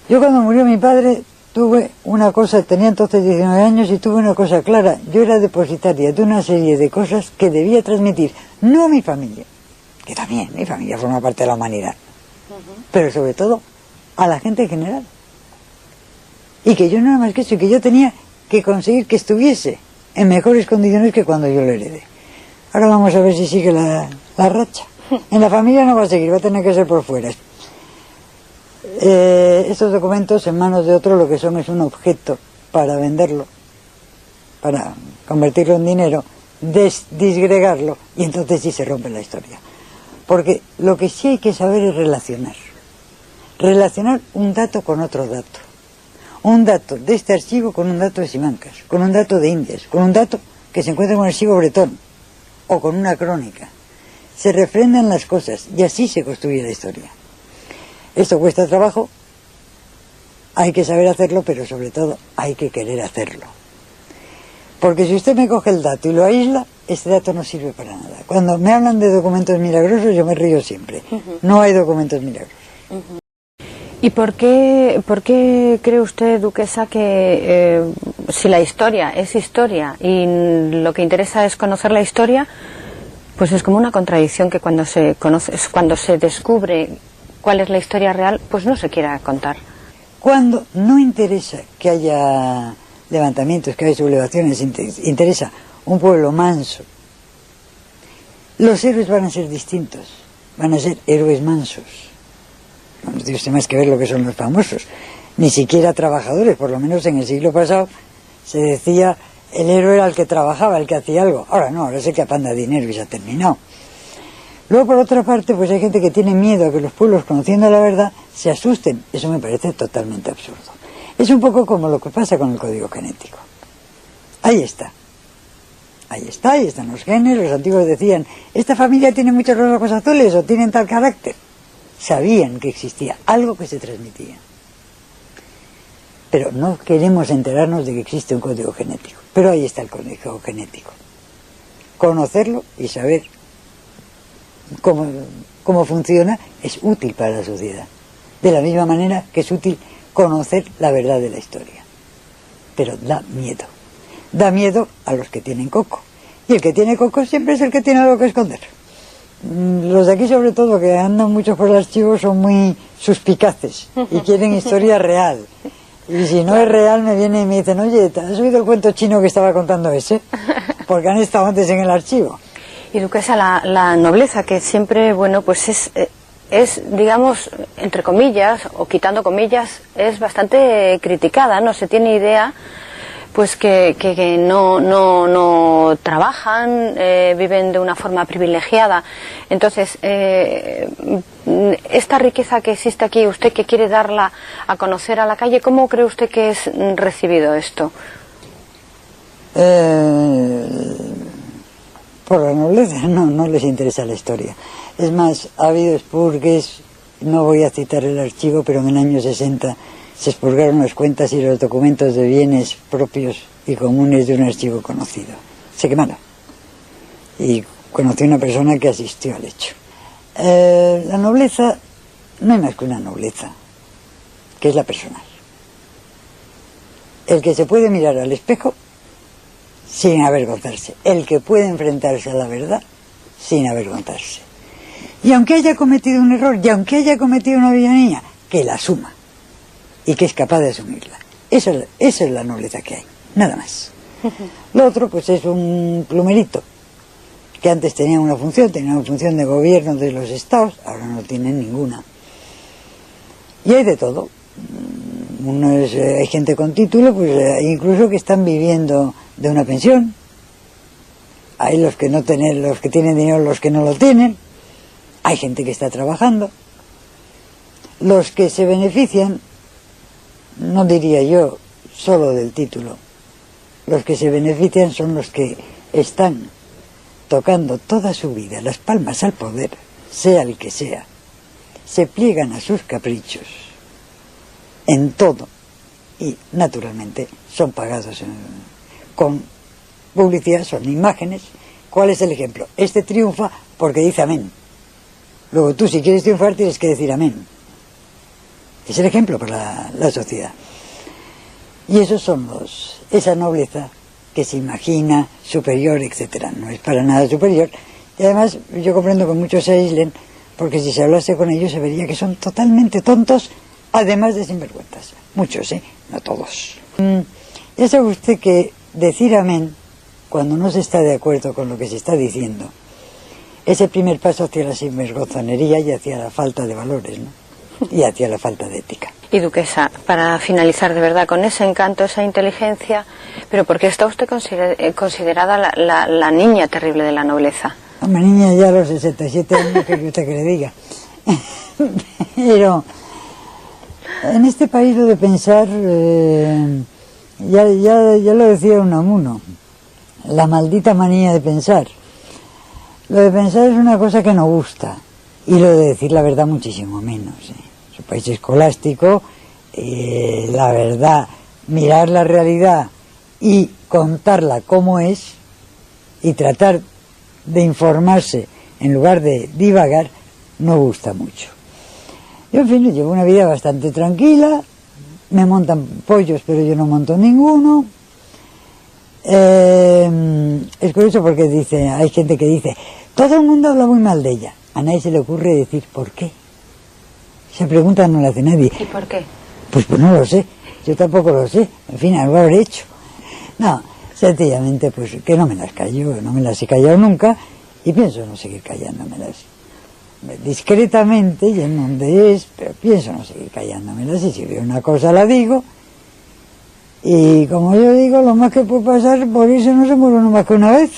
Yo cuando murió mi padre tuve una cosa, tenía entonces 19 años y tuve una cosa clara. Yo era depositaria de una serie de cosas que debía transmitir, no a mi familia, que también mi familia forma parte de la humanidad, pero sobre todo a la gente en general. Y que yo no era más que eso, y que yo tenía que conseguir que estuviese en mejores condiciones que cuando yo lo heredé. Ahora vamos a ver si sigue la racha. En la familia no va a seguir, va a tener que ser por fuera. Estos documentos en manos de otro lo que son es un objeto para venderlo, para convertirlo en dinero, disgregarlo, y entonces sí se rompe la historia. Porque lo que sí hay que saber es relacionar un dato con otro dato. Un dato de este archivo con un dato de Simancas, con un dato de Indias, con un dato que se encuentra en un archivo bretón, o con una crónica. Se refrendan las cosas, y así se construye la historia. Esto cuesta trabajo, hay que saber hacerlo, pero sobre todo hay que querer hacerlo. Porque si usted me coge el dato y lo aísla, este dato no sirve para nada. Cuando me hablan de documentos milagrosos, yo me río siempre. No hay documentos milagrosos. ¿Y por qué cree usted, duquesa, que si la historia es historia y lo que interesa es conocer la historia, pues es como una contradicción que cuando se descubre cuál es la historia real, pues no se quiera contar? Cuando no interesa que haya levantamientos, que haya sublevaciones, interesa un pueblo manso, los héroes van a ser distintos, van a ser héroes mansos. No tiene usted más que ver lo que son los famosos, ni siquiera trabajadores, por lo menos en el siglo pasado se decía el héroe era el que trabajaba, el que hacía algo. Ahora no, ahora es el que apanda dinero y se ha terminado. Luego, por otra parte, pues hay gente que tiene miedo a que los pueblos, conociendo la verdad, se asusten. Eso me parece totalmente absurdo. Es un poco como lo que pasa con el código genético. Ahí está. Ahí están los genes. Los antiguos decían, esta familia tiene muchos ojos azules o tienen tal carácter. Sabían que existía algo que se transmitía. Pero no queremos enterarnos de que existe un código genético. Pero ahí está el código genético. Conocerlo y saber cómo funciona es útil para la sociedad. De la misma manera que es útil conocer la verdad de la historia. Pero da miedo. Da miedo a los que tienen coco. Y el que tiene coco siempre es el que tiene algo que esconder. Los de aquí, sobre todo, que andan mucho por el archivo, son muy suspicaces y quieren historia real. Y si no es real, me vienen y me dicen, oye, ¿has oído el cuento chino que estaba contando ese? Porque han estado antes en el archivo. Y duquesa, la nobleza, que siempre, bueno, pues es, digamos, entre comillas, o quitando comillas, es bastante criticada, no se tiene idea, pues que no trabajan, viven de una forma privilegiada. Entonces, esta riqueza que existe aquí, usted que quiere darla a conocer a la calle, ¿cómo cree usted que es recibido esto? Por la nobleza no les interesa la historia. Es más, ha habido expurgues, no voy a citar el archivo, pero en el año 60 se expurgaron las cuentas y los documentos de bienes propios y comunes de un archivo conocido. Se quemaron. Y conocí a una persona que asistió al hecho. La nobleza, no hay más que una nobleza, que es la personal. El que se puede mirar al espejo sin avergonzarse, el que puede enfrentarse a la verdad sin avergonzarse. Y aunque haya cometido un error, y aunque haya cometido una villanía, que la asuma y que es capaz de asumirla. Esa es la nobleza que hay, nada más. Lo otro pues es un plumerito, que antes tenía una función de gobierno de los estados, ahora no tienen ninguna. Y hay de todo. Hay gente con título, pues incluso que están viviendo de una pensión. Hay los que tienen dinero, los que no lo tienen. Hay gente que está trabajando. Los que se benefician, no diría yo solo del título, los que se benefician son los que están tocando toda su vida las palmas al poder, sea el que sea, se pliegan a sus caprichos en todo y naturalmente son pagados con publicidad, son imágenes. ¿Cuál es el ejemplo? Este triunfa porque dice amén. Luego tú, si quieres triunfar, tienes que decir amén. Es el ejemplo para la sociedad. Y esos son esa nobleza que se imagina superior, etcétera. No es para nada superior. Y además yo comprendo que muchos se aíslen, porque si se hablase con ellos se vería que son totalmente tontos, además de sinvergüenzas. Muchos, no todos. Ya sabe usted que decir amén, cuando no se está de acuerdo con lo que se está diciendo, es el primer paso hacia la sinvergonzonería y hacia la falta de valores, ¿no? Y hacia la falta de ética. Y duquesa, para finalizar de verdad con ese encanto, esa inteligencia, pero ¿por qué está usted considerada la niña terrible de la nobleza? Una niña ya a los 67 años, que usted que le diga. Pero en este país lo de pensar, ya lo decía Unamuno, la maldita manía de pensar. Lo de pensar es una cosa que no gusta, y lo de decir la verdad muchísimo menos. Es un país escolástico, la verdad, mirar la realidad y contarla como es, y tratar de informarse en lugar de divagar, no gusta mucho. Yo, en fin, llevo una vida bastante tranquila, me montan pollos, pero yo no monto ninguno. Es curioso porque hay gente que dice, todo el mundo habla muy mal de ella. A nadie se le ocurre decir por qué. Esa pregunta no la hace nadie. ¿Y por qué? Pues no lo sé, yo tampoco lo sé, en fin, algo habré hecho. No, sencillamente pues que no me las callo, no me las he callado nunca y pienso no seguir callándomelas. Discretamente y en donde es, pero pienso no seguir callándomelas, y si veo una cosa la digo. Y como yo digo, lo más que puede pasar, por eso no se muere uno más que una vez.